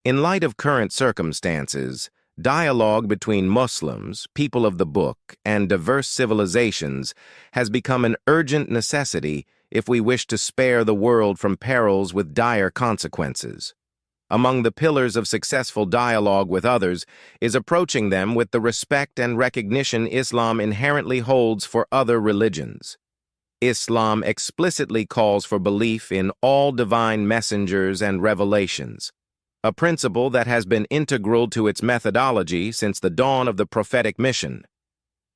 In light of current circumstances, dialogue between Muslims, people of the book, and diverse civilizations has become an urgent necessity if we wish to spare the world from perils with dire consequences. Among the pillars of successful dialogue with others is approaching them with the respect and recognition Islam inherently holds for other religions. Islam explicitly calls for belief in all divine messengers and revelations, a principle that has been integral to its methodology since the dawn of the prophetic mission.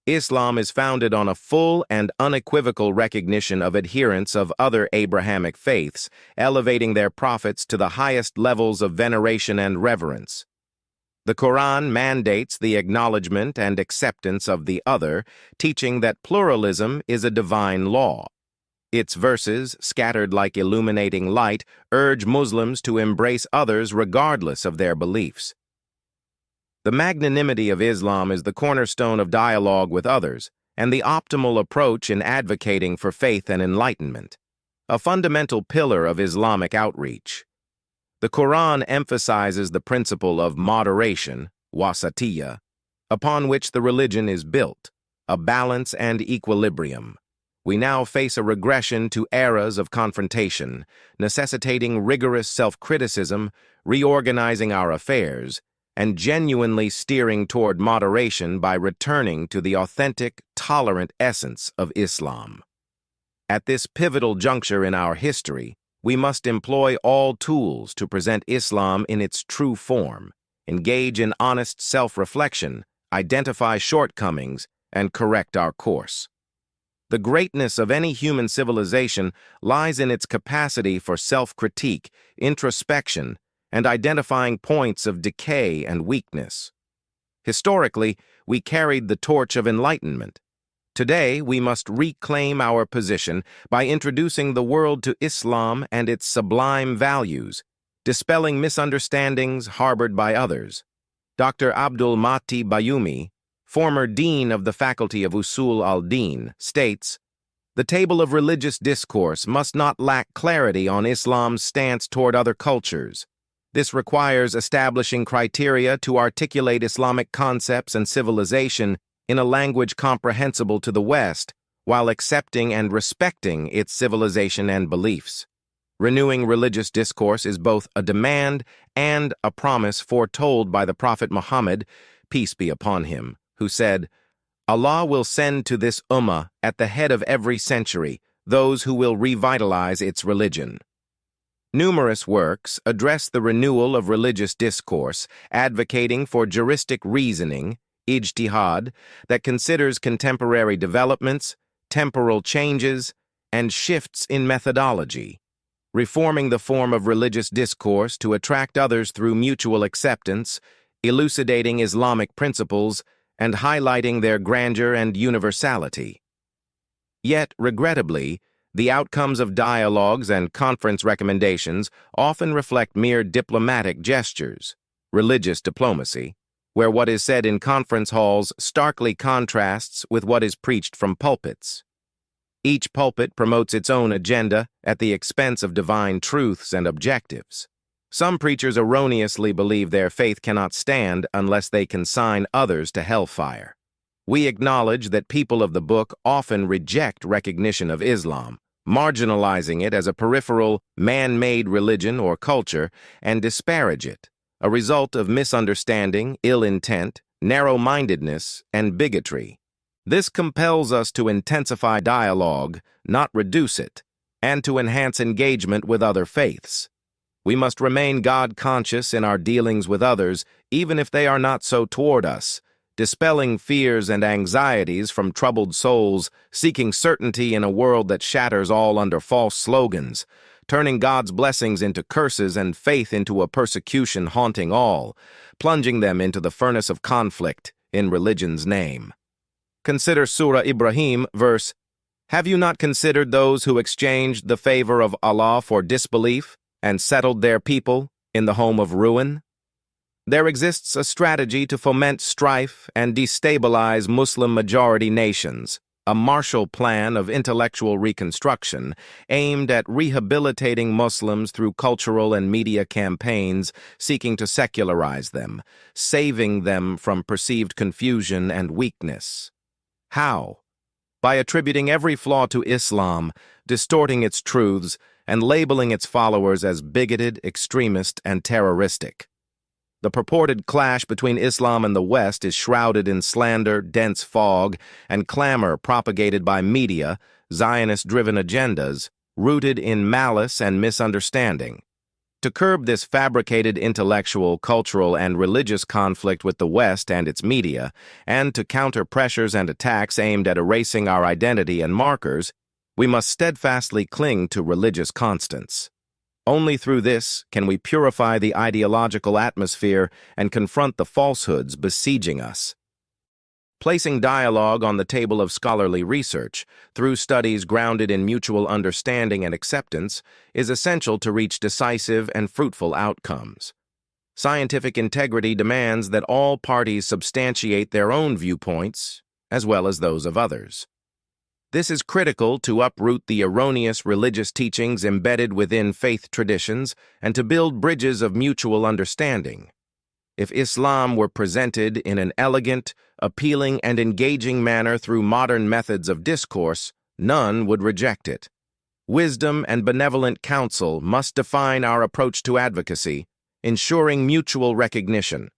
Islam is founded on a full and unequivocal recognition of adherents of other Abrahamic faiths, elevating their prophets to the highest levels of veneration and reverence. The Quran mandates the acknowledgement and acceptance of the other, teaching that pluralism is a divine law. Its verses, scattered like illuminating light, urge Muslims to embrace others regardless of their beliefs. The magnanimity of Islam is the cornerstone of dialogue with others and the optimal approach in advocating for faith and enlightenment, a fundamental pillar of Islamic outreach. The Quran emphasizes the principle of moderation, wasatiyya, upon which the religion is built, a balance and equilibrium. We now face a regression to eras of confrontation, necessitating rigorous self-criticism, reorganizing our affairs, and genuinely steering toward moderation by returning to the authentic, tolerant essence of Islam. At this pivotal juncture in our history, we must employ all tools to present Islam in its true form, engage in honest self-reflection, identify shortcomings, and correct our course. The greatness of any human civilization lies in its capacity for self-critique, introspection, and identifying points of decay and weakness. Historically, we carried the torch of enlightenment. Today, we must reclaim our position by introducing the world to Islam and its sublime values, dispelling misunderstandings harbored by others. Dr. Abdul Mahdi Bayoumi, former dean of the Faculty of Usul al-Din, states, "The table of religious discourse must not lack clarity on Islam's stance toward other cultures. This requires establishing criteria to articulate Islamic concepts and civilization in a language comprehensible to the West, while accepting and respecting its civilization and beliefs. Renewing religious discourse is both a demand and a promise foretold by the Prophet Muhammad, peace be upon him, who said, 'Allah will send to this ummah at the head of every century those who will revitalize its religion.'" Numerous works address the renewal of religious discourse, advocating for juristic reasoning, ijtihad, that considers contemporary developments, temporal changes, and shifts in methodology, reforming the form of religious discourse to attract others through mutual acceptance, elucidating Islamic principles, and highlighting their grandeur and universality. Yet, regrettably, the outcomes of dialogues and conference recommendations often reflect mere diplomatic gestures, religious diplomacy, where what is said in conference halls starkly contrasts with what is preached from pulpits. Each pulpit promotes its own agenda at the expense of divine truths and objectives. Some preachers erroneously believe their faith cannot stand unless they consign others to hellfire. We acknowledge that people of the book often reject recognition of Islam, marginalizing it as a peripheral, man-made religion or culture, and disparage it, a result of misunderstanding, ill intent, narrow-mindedness, and bigotry. This compels us to intensify dialogue, not reduce it, and to enhance engagement with other faiths. We must remain God-conscious in our dealings with others, even if they are not so toward us, dispelling fears and anxieties from troubled souls, seeking certainty in a world that shatters all under false slogans, turning God's blessings into curses and faith into a persecution haunting all, plunging them into the furnace of conflict in religion's name. Consider Surah Ibrahim, verse, "Have you not considered those who exchanged the favor of Allah for disbelief and settled their people in the home of ruin?" There exists a strategy to foment strife and destabilize Muslim-majority nations, a Marshall Plan of intellectual reconstruction aimed at rehabilitating Muslims through cultural and media campaigns seeking to secularize them, saving them from perceived confusion and weakness. How? By attributing every flaw to Islam, distorting its truths, and labeling its followers as bigoted, extremist, and terroristic. The purported clash between Islam and the West is shrouded in slander, dense fog, and clamor propagated by media, Zionist-driven agendas, rooted in malice and misunderstanding. To curb this fabricated intellectual, cultural, and religious conflict with the West and its media, and to counter pressures and attacks aimed at erasing our identity and markers, we must steadfastly cling to religious constants. Only through this can we purify the ideological atmosphere and confront the falsehoods besieging us. Placing dialogue on the table of scholarly research, through studies grounded in mutual understanding and acceptance, is essential to reach decisive and fruitful outcomes. Scientific integrity demands that all parties substantiate their own viewpoints, as well as those of others. This is critical to uproot the erroneous religious teachings embedded within faith traditions and to build bridges of mutual understanding. If Islam were presented in an elegant, appealing, and engaging manner through modern methods of discourse, none would reject it. Wisdom and benevolent counsel must define our approach to advocacy, ensuring mutual recognition.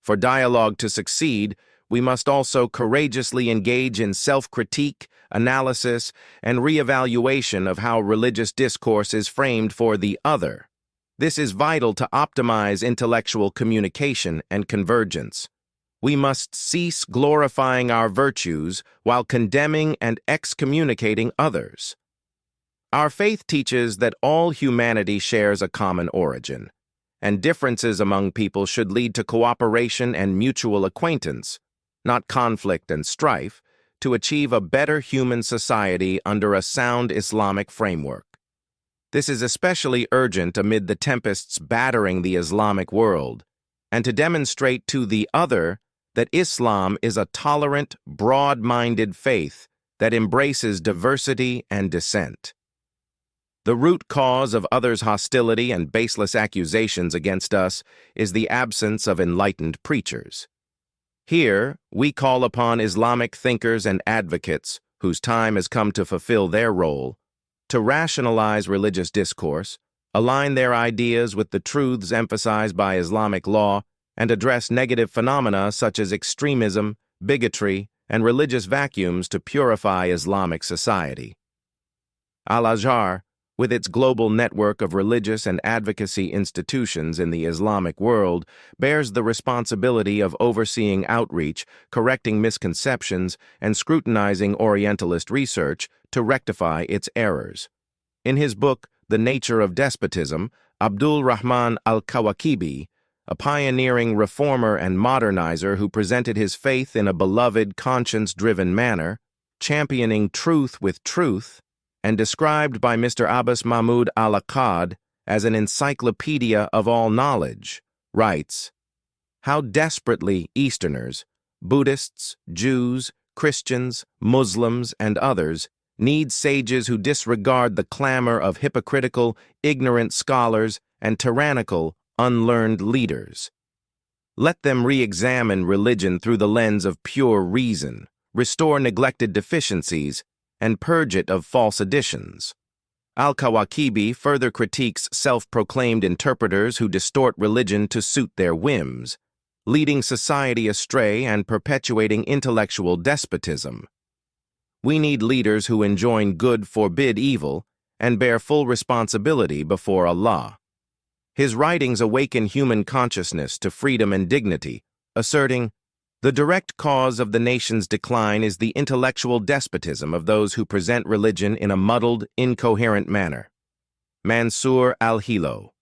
For dialogue to succeed, we must also courageously engage in self-critique, analysis, and reevaluation of how religious discourse is framed for the other. This is vital to optimize intellectual communication and convergence. We must cease glorifying our virtues while condemning and excommunicating others. Our faith teaches that all humanity shares a common origin, and differences among people should lead to cooperation and mutual acquaintance, not conflict and strife, to achieve a better human society under a sound Islamic framework. This is especially urgent amid the tempests battering the Islamic world, and to demonstrate to the other that Islam is a tolerant, broad-minded faith that embraces diversity and dissent. The root cause of others' hostility and baseless accusations against us is the absence of enlightened preachers. Here, we call upon Islamic thinkers and advocates whose time has come to fulfill their role to rationalize religious discourse, align their ideas with the truths emphasized by Islamic law, and address negative phenomena such as extremism, bigotry, and religious vacuums to purify Islamic society. Al-Azhar, with its global network of religious and advocacy institutions in the Islamic world, bears the responsibility of overseeing outreach, correcting misconceptions, and scrutinizing Orientalist research to rectify its errors. In his book, The Nature of Despotism, Abdul Rahman al-Kawakibi, a pioneering reformer and modernizer who presented his faith in a beloved, conscience-driven manner, championing truth with truth, and described by Mr. Abbas Mahmoud al-Akkad as an encyclopedia of all knowledge, writes, "How desperately Easterners, Buddhists, Jews, Christians, Muslims, and others need sages who disregard the clamor of hypocritical, ignorant scholars and tyrannical, unlearned leaders. Let them re-examine religion through the lens of pure reason, restore neglected deficiencies, and purge it of false additions." Al-Kawakibi further critiques self-proclaimed interpreters who distort religion to suit their whims, leading society astray and perpetuating intellectual despotism. We need leaders who enjoin good, forbid evil, and bear full responsibility before Allah. His writings awaken human consciousness to freedom and dignity, asserting, "The direct cause of the nation's decline is the intellectual despotism of those who present religion in a muddled, incoherent manner." Mansour al-Hilo.